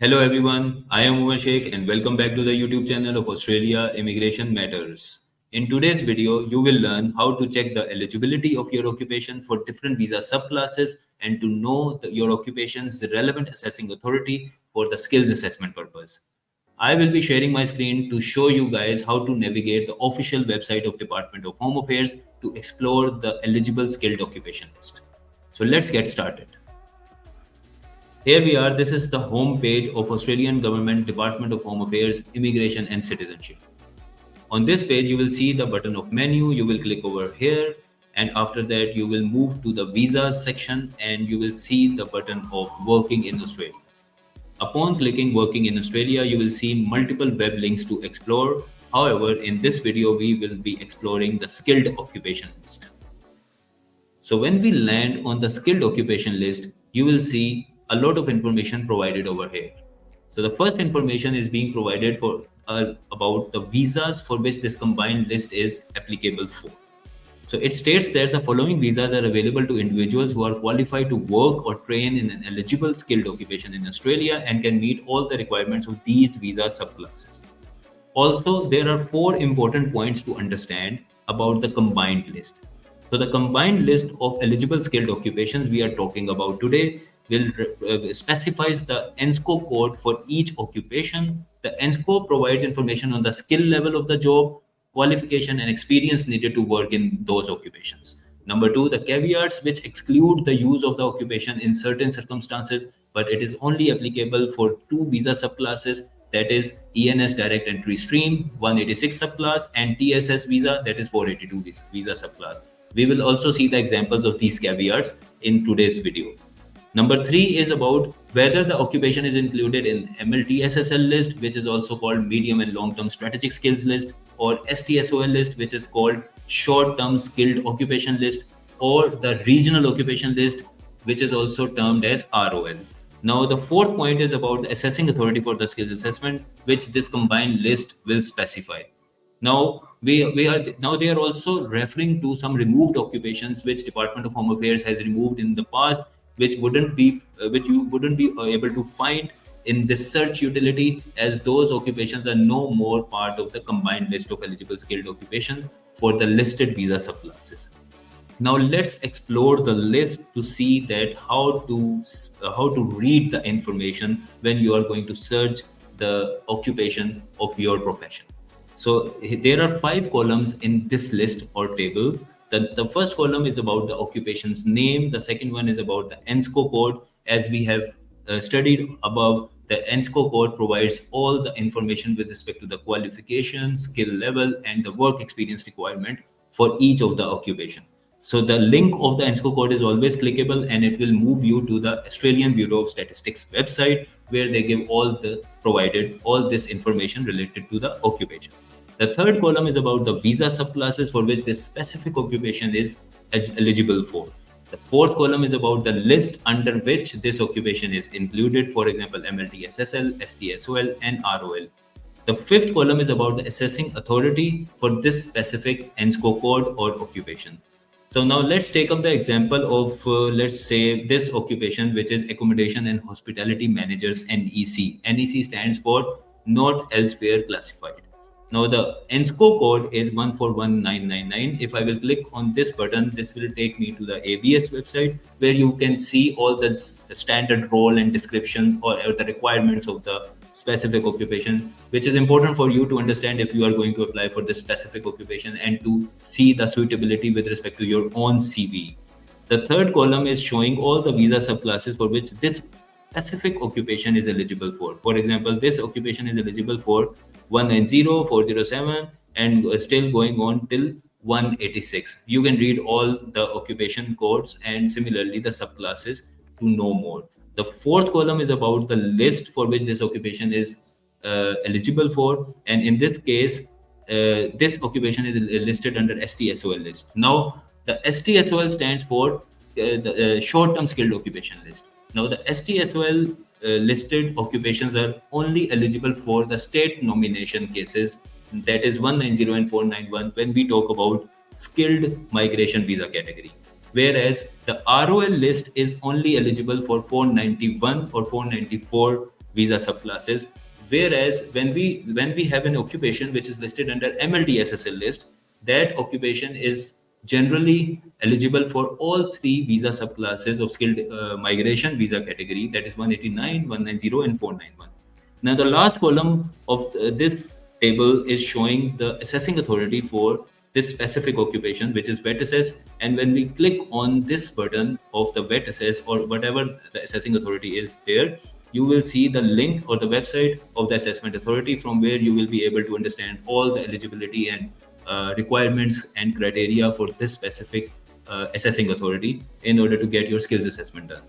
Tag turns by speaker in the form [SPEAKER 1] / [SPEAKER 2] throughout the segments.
[SPEAKER 1] Hello everyone, I am Umar Sheikh and welcome back to the YouTube channel of Australia Immigration Matters. In today's video, you will learn how to check the eligibility of your occupation for different visa subclasses and to know your occupation's relevant assessing authority for the skills assessment purpose. I will be sharing my screen to show you guys how to navigate the official website of Department of Home Affairs to explore the eligible skilled occupation list. So let's get started. Here we are. This is the home page of Australian Government Department of Home Affairs, Immigration and Citizenship. On this page, you will see the button of menu. You will click over here, and after that, you will move to the visas section and you will see the button of working in Australia. Upon clicking working in Australia, you will see multiple web links to explore. However, in this video, we will be exploring the skilled occupation list. So when we land on the skilled occupation list, you will see a lot of information provided over here. So the first information is being provided for about the visas for which this combined list is applicable for. So it states that the following visas are available to individuals who are qualified to work or train in an eligible skilled occupation in Australia and can meet all the requirements of these visa subclasses. Also, there are four important points to understand about the combined list. So the combined list of eligible skilled occupations we are talking about today will specifies the ANZSCO code for each occupation. The ANZSCO provides information on the skill level of the job, qualification and experience needed to work in those occupations. Number two, the caveats which exclude the use of the occupation in certain circumstances, but it is only applicable for two visa subclasses, that is ENS direct entry stream 186 subclass and TSS visa, that is 482 visa subclass. We will also see the examples of these caveats in today's video. Number three is about whether the occupation is included in MLTSSL list, which is also called medium and long-term strategic skills list, or STSOL list, which is called short-term skilled occupation list, or the regional occupation list, which is also termed as ROL. Now, the fourth point is about the assessing authority for the skills assessment, which this combined list will specify. Now, they are also referring to some removed occupations which Department of Home Affairs has removed in the past, which you wouldn't be able to find in this search utility, as those occupations are no more part of the combined list of eligible skilled occupations for the listed visa subclasses. Now let's explore the list to see that how to read the information when you are going to search the occupation of your profession. So there are 5 columns in this list or table. The first column is about the occupation's name. The second one is about the ANZSCO code. As we have studied above, the ANZSCO code provides all the information with respect to the qualification, skill level, and the work experience requirement for each of the occupation. So the link of the ANZSCO code is always clickable, and it will move you to the Australian Bureau of Statistics website, where they give all this information related to the occupation. The third column is about the visa subclasses for which this specific occupation is eligible for. The fourth column is about the list under which this occupation is included, for example, MLTSSL, STSOL, and ROL. The fifth column is about the assessing authority for this specific ANZSCO code or occupation. So now let's take up the example of, let's say, this occupation, which is Accommodation and Hospitality Managers, NEC. NEC stands for Not Elsewhere Classified. Now the ANZSCO code is 141999. If I will click on this button, this will take me to the ABS website, where you can see all the standard role and description or the requirements of the specific occupation, which is important for you to understand if you are going to apply for this specific occupation and to see the suitability with respect to your own CV. The third column is showing all the visa subclasses for which this specific occupation is eligible for. For example, this occupation is eligible for 190, 407, and still going on till 186. You can read all the occupation codes and similarly the subclasses to know more. The fourth column is about the list for which this occupation is eligible for, and in this case, this occupation is listed under STSOL list. Now, the STSOL stands for the short-term skilled occupation list. Now, the STSOL listed occupations are only eligible for the state nomination cases, that is 190 and 491, when we talk about skilled migration visa category. Whereas the ROL list is only eligible for 491 or 494 visa subclasses. Whereas when we have an occupation which is listed under MLTSSL list, that occupation is generally eligible for all three visa subclasses of skilled migration visa category, that is 189, 190, and 491. Now, the last column of this table is showing the assessing authority for this specific occupation, which is wet assess. And when we click on this button of the wet assess or whatever the assessing authority is there, you will see the link or the website of the assessment authority, from where you will be able to understand all the eligibility and requirements and criteria for this specific assessing authority in order to get your skills assessment done.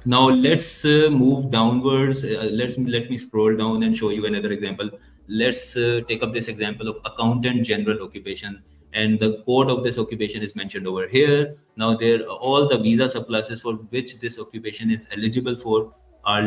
[SPEAKER 1] Now let's move downwards. Let me scroll down and show you another example. Let's take up this example of accountant general occupation, and the code of this occupation is mentioned over here. Now there are all the visa subclasses for which this occupation is eligible for are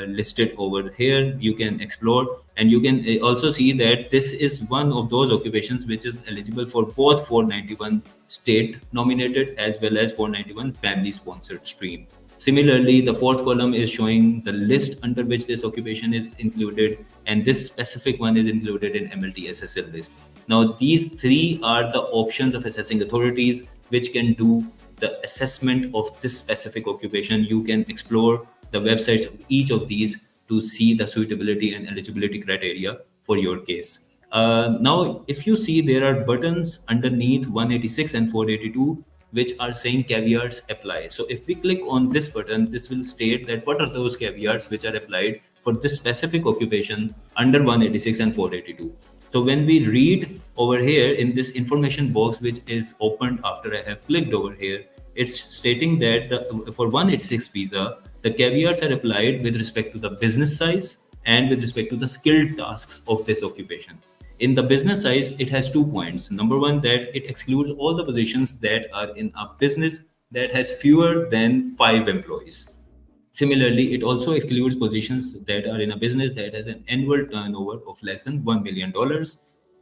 [SPEAKER 1] listed over here. You can explore, and you can also see that this is one of those occupations which is eligible for both 491 state nominated as well as 491 family sponsored stream. Similarly, the fourth column is showing the list under which this occupation is included, and this specific one is included in MLTSSL list. Now, these three are the options of assessing authorities which can do the assessment of this specific occupation. You can explore the websites of each of these to see the suitability and eligibility criteria for your case. Now, if you see, there are buttons underneath 186 and 482 which are saying caveats apply. So if we click on this button, this will state that what are those caveats which are applied for this specific occupation under 186 and 482. So when we read over here in this information box, which is opened after I have clicked over here, it's stating that for 186 visa, the caveats are applied with respect to the business size and with respect to the skilled tasks of this occupation. In the business size, it has 2 points. Number one, that it excludes all the positions that are in a business that has fewer than 5 employees. Similarly, it also excludes positions that are in a business that has an annual turnover of less than $1 million.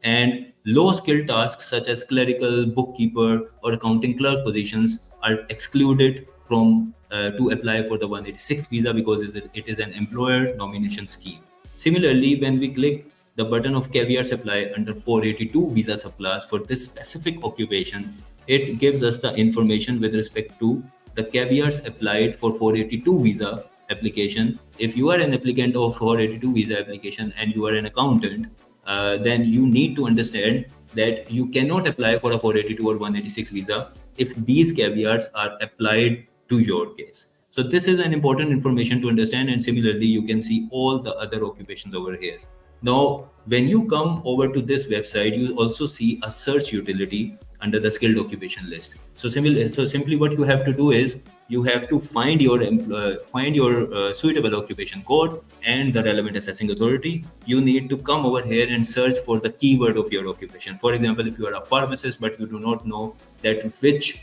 [SPEAKER 1] And low skilled tasks such as clerical, bookkeeper, or accounting clerk positions are excluded from to apply for the 186 visa because it is an employer nomination scheme. Similarly, when we click the button of caveats apply under 482 visa subclass for this specific occupation, it gives us the information with respect to the caveats applied for 482 visa application. If you are an applicant of 482 visa application and you are an accountant, then you need to understand that you cannot apply for a 482 or 186 visa if these caveats are applied to your case. So this is an important information to understand, and similarly you can see all the other occupations over here. Now, when you come over to this website, you also see a search utility under the skilled occupation list. So simply what you have to do is you have to find your suitable occupation code and the relevant assessing authority. You need to come over here and search for the keyword of your occupation. For example, if you are a pharmacist but you do not know that which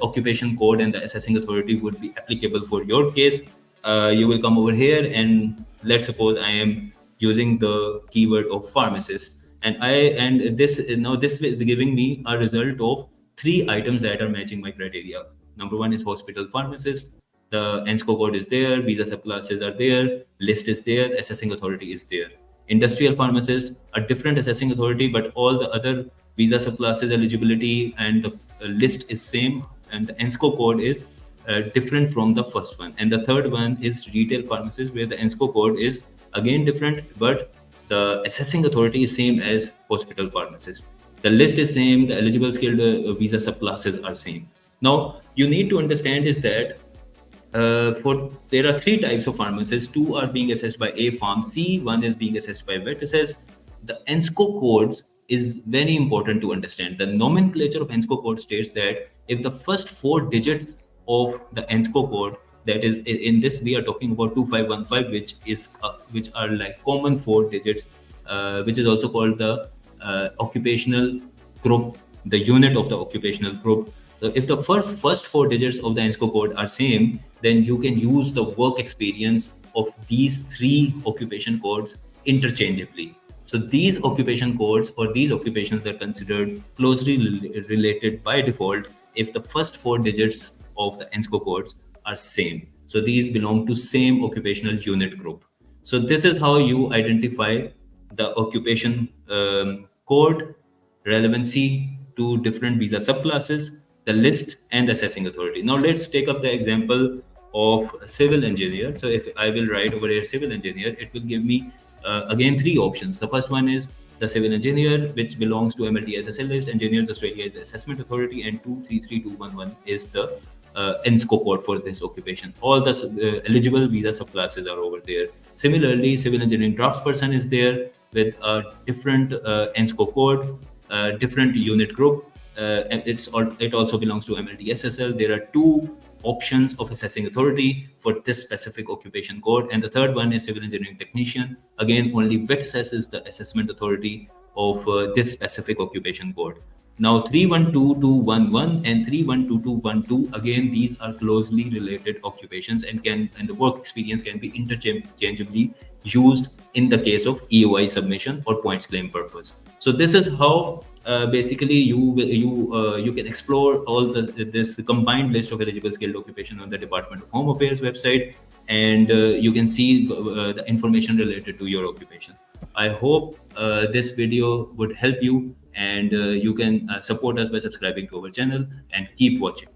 [SPEAKER 1] occupation code and the assessing authority would be applicable for your case, you will come over here, and let's suppose I am using the keyword of pharmacist, and this is giving me a result of 3 items that are matching my criteria. Number one is hospital pharmacist, the ANZSCO code is there, visa subclasses are there, list is there, assessing authority is there. Industrial pharmacist, a different assessing authority, but all the other visa subclasses, eligibility, and the list is same, and the ANZSCO code is different from the first one. And the third one is retail pharmacist, where the ANZSCO code is again different, but the assessing authority is same as hospital pharmacist. The list is same, the eligible skilled visa subclasses are same. Now, you need to understand is that there are 3 types of pharmacists. 2 are being assessed by A Pharm C, 1 is being assessed by Vet Assess. The ANZSCO code is very important to understand. The nomenclature of ANZSCO code states that if the first 4 digits of the ANZSCO code, that is, in this we are talking about 2515, which are like common 4 digits, which is also called the occupational group, the unit of the occupational group. So if the first 4 digits of the ANZSCO code are same, then you can use the work experience of these 3 occupation codes interchangeably. So these occupation codes or these occupations are considered closely related by default if the first 4 digits of the ANZSCO codes are same. So these belong to same occupational unit group. So this is how you identify the occupation code, relevancy to different visa subclasses, the list, and the assessing authority. Now let's take up the example of civil engineer. So if I will write over here civil engineer, it will give me again three options. The first one is the civil engineer, which belongs to MLTSSL list. Engineers Australia is the assessment authority, and 233211 is the ANZSCO code for this occupation. All the eligible visa subclasses are over there. Similarly, civil engineering draft person is there with a different ANZSCO code, different unit group. And it also belongs to MLTSSL. There are two options of assessing authority for this specific occupation code, and the third one is civil engineering technician. Again, only VET assesses the assessment authority of this specific occupation code. Now 312211 and 312212, again these are closely related occupations and the work experience can be interchangeably used in the case of EOI submission or points claim purpose. So this is how basically you can explore all this combined list of eligible skilled occupation on the Department of Home Affairs website, and you can see the information related to your occupation. I hope this video would help you, and you can support us by subscribing to our channel and keep watching.